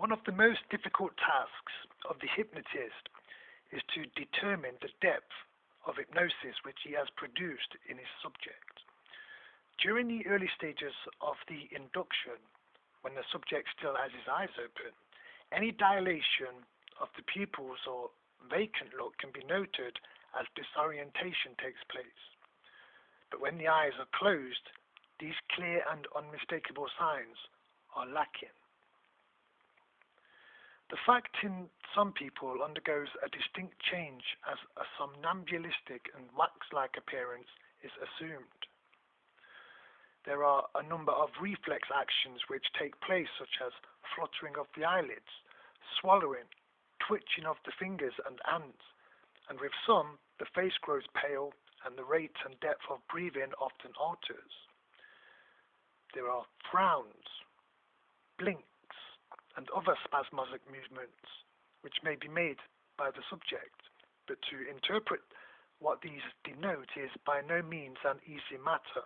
One of the most difficult tasks of the hypnotist is to determine the depth of hypnosis which he has produced in his subject. During the early stages of the induction, when the subject still has his eyes open, any dilation of the pupils or vacant look can be noted as disorientation takes place. But when the eyes are closed, these clear and unmistakable signs are lacking. The fact in some people undergoes a distinct change as a somnambulistic and wax-like appearance is assumed. There are a number of reflex actions which take place, such as fluttering of the eyelids, swallowing, twitching of the fingers and hands, and with some, the face grows pale and the rate and depth of breathing often alters. There are frowns, blinks, and other spasmodic movements which may be made by the subject, but to interpret what these denote is by no means an easy matter.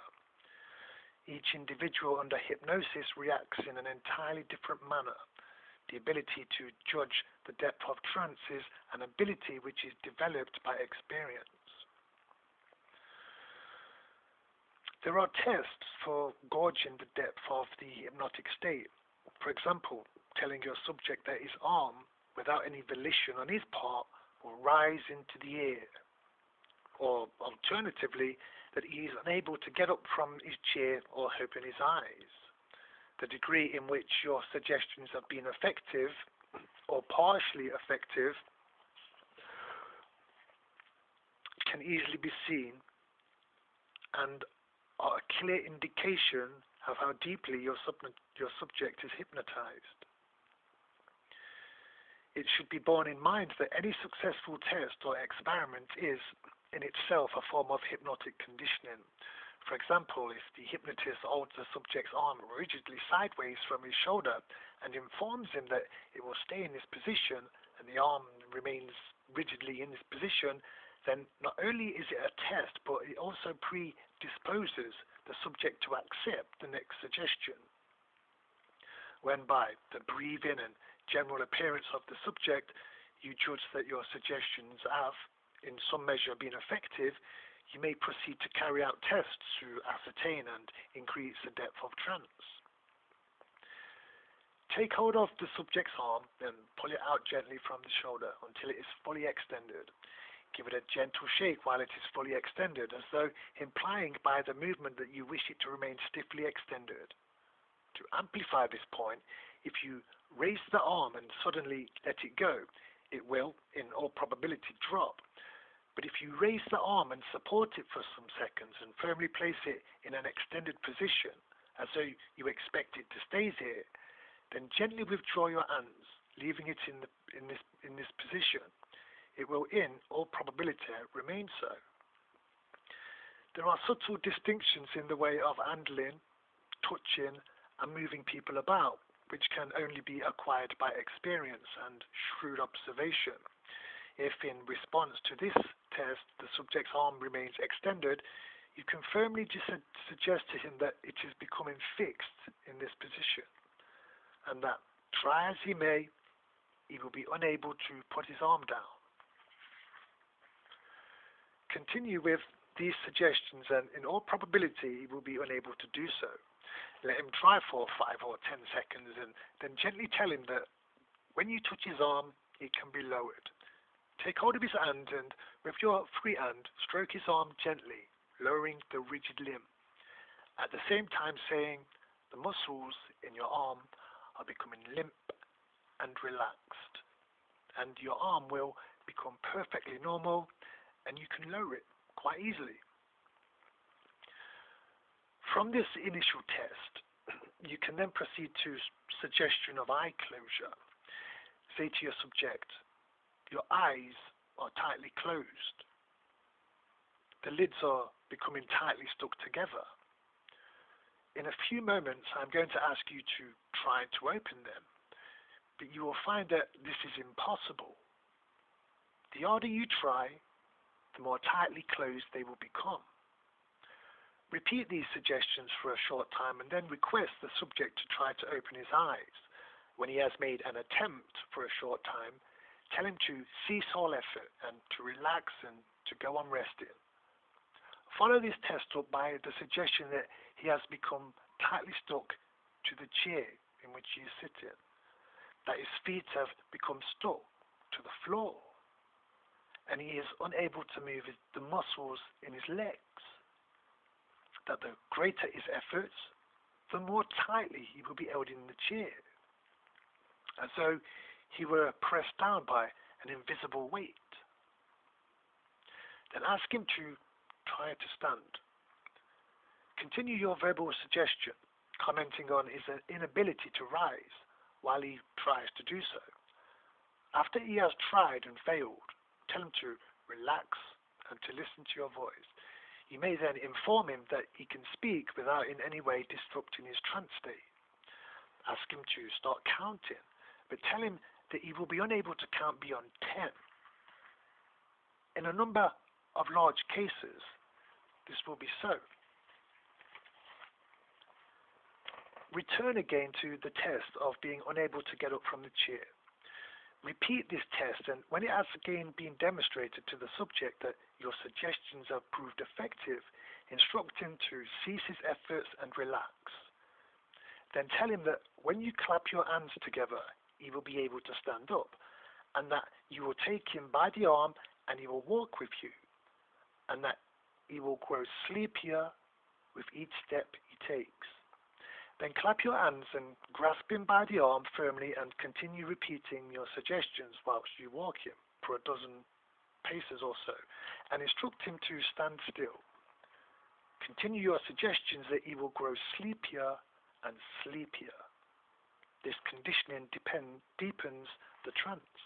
Each individual under hypnosis reacts in an entirely different manner. The ability to judge the depth of trance is an ability which is developed by experience. There are tests for gauging the depth of the hypnotic state. For example, telling your subject that his arm, without any volition on his part, will rise into the air. Or alternatively, that he is unable to get up from his chair or open his eyes. The degree in which your suggestions have been effective or partially effective can easily be seen and are a clear indication of how deeply your subject is hypnotized. It should be borne in mind that any successful test or experiment is, in itself, a form of hypnotic conditioning. For example, if the hypnotist holds the subject's arm rigidly sideways from his shoulder and informs him that it will stay in this position and the arm remains rigidly in this position, then not only is it a test, but it also predisposes the subject to accept the next suggestion. When by the breathing and general appearance of the subject you judge that your suggestions have in some measure been effective, you may proceed to carry out tests to ascertain and increase the depth of trance. Take hold of the subject's arm and pull it out gently from the shoulder until it is fully extended. Give it a gentle shake while it is fully extended, as though implying by the movement that you wish it to remain stiffly extended. To amplify this point, if you raise the arm and suddenly let it go, it will, in all probability, drop. But if you raise the arm and support it for some seconds and firmly place it in an extended position, as though you expect it to stay there, then gently withdraw your hands, leaving it in this position. It will, in all probability, remain so. There are subtle distinctions in the way of handling, touching, and moving people about, which can only be acquired by experience and shrewd observation. If, in response to this test, the subject's arm remains extended, you can firmly suggest to him that it is becoming fixed in this position, and that, try as he may, he will be unable to put his arm down. Continue with these suggestions, and in all probability he will be unable to do so. Let him try for 5 or 10 seconds, and then gently tell him that when you touch his arm, it can be lowered. Take hold of his hand, and with your free hand, stroke his arm gently, lowering the rigid limb. At the same time saying, the muscles in your arm are becoming limp and relaxed, and your arm will become perfectly normal, and you can lower it quite easily. From this initial test, you can then proceed to suggestion of eye closure. Say to your subject, your eyes are tightly closed. The lids are becoming tightly stuck together. In a few moments, I'm going to ask you to try to open them, but you will find that this is impossible. The harder you try, the more tightly closed they will become. Repeat these suggestions for a short time and then request the subject to try to open his eyes. When he has made an attempt for a short time, tell him to cease all effort and to relax and to go on resting. Follow this test up by the suggestion that he has become tightly stuck to the chair in which he is sitting, that his feet have become stuck to the floor, and he is unable to move the muscles in his legs, that the greater his efforts, the more tightly he will be held in the chair, as though he were pressed down by an invisible weight. Then ask him to try to stand. Continue your verbal suggestion, commenting on his inability to rise while he tries to do so. After he has tried and failed, tell him to relax and to listen to your voice. You may then inform him that he can speak without in any way disrupting his trance state. Ask him to start counting, but tell him that he will be unable to count beyond 10. In a number of large cases, this will be so. Return again to the test of being unable to get up from the chair. Repeat this test, and when it has again been demonstrated to the subject that your suggestions have proved effective, instruct him to cease his efforts and relax. Then tell him that when you clap your hands together, he will be able to stand up, and that you will take him by the arm and he will walk with you, and that he will grow sleepier with each step he takes. Then clap your hands and grasp him by the arm firmly and continue repeating your suggestions whilst you walk him for a dozen paces or so, and instruct him to stand still. Continue your suggestions that he will grow sleepier and sleepier. This conditioning deepens the trance.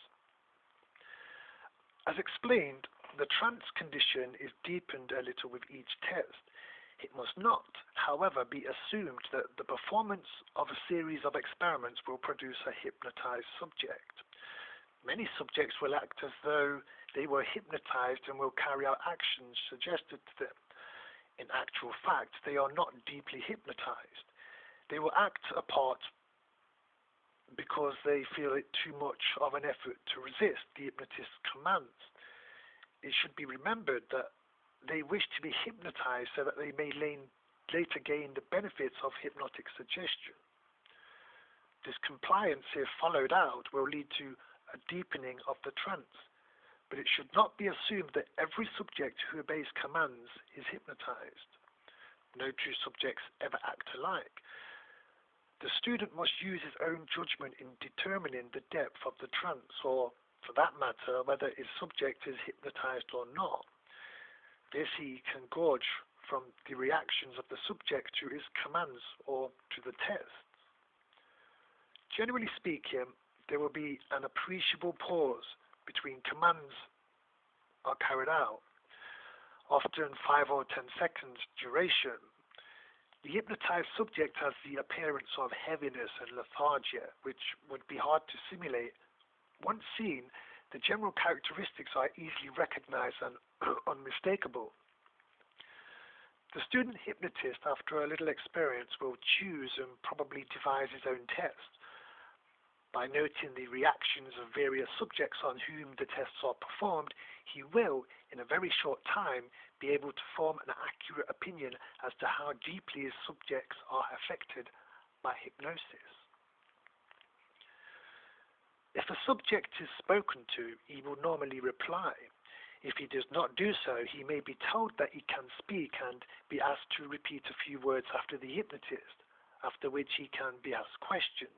As explained, the trance condition is deepened a little with each test. It must not, however, be assumed that the performance of a series of experiments will produce a hypnotized subject. Many subjects will act as though they were hypnotized and will carry out actions suggested to them. In actual fact, they are not deeply hypnotized. They will act a part because they feel it too much of an effort to resist the hypnotist's commands. It should be remembered that they wish to be hypnotized so that they may later gain the benefits of hypnotic suggestion. This compliance, if followed out, will lead to a deepening of the trance, but it should not be assumed that every subject who obeys commands is hypnotized. No two subjects ever act alike. The student must use his own judgment in determining the depth of the trance, or, for that matter, whether his subject is hypnotized or not. This he can gauge from the reactions of the subject to his commands or to the test. Generally speaking, there will be an appreciable pause between commands are carried out, often 5 or 10 seconds duration. The hypnotized subject has the appearance of heaviness and lethargia, which would be hard to simulate. Once seen, the general characteristics are easily recognized and unmistakable. The student hypnotist, after a little experience, will choose and probably devise his own test. By noting the reactions of various subjects on whom the tests are performed, he will, in a very short time, be able to form an accurate opinion as to how deeply his subjects are affected by hypnosis. If a subject is spoken to, he will normally reply. If he does not do so, he may be told that he can speak and be asked to repeat a few words after the hypnotist, after which he can be asked questions.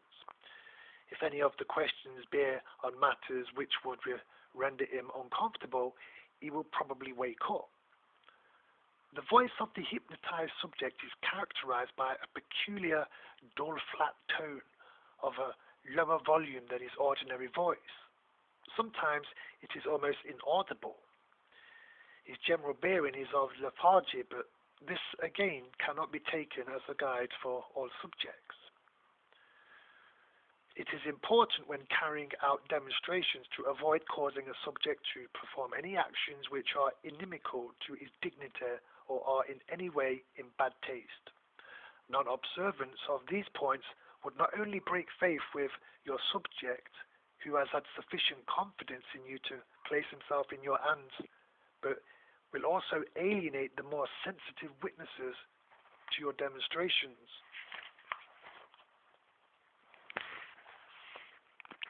If any of the questions bear on matters which would render him uncomfortable, he will probably wake up. The voice of the hypnotized subject is characterized by a peculiar dull flat tone of a lower volume than his ordinary voice. Sometimes it is almost inaudible. His general bearing is of lethargy, but this again cannot be taken as a guide for all subjects. It is important when carrying out demonstrations to avoid causing a subject to perform any actions which are inimical to his dignity or are in any way in bad taste. Non-observance of these points would not only break faith with your subject, who has had sufficient confidence in you to place himself in your hands, but will also alienate the more sensitive witnesses to your demonstrations.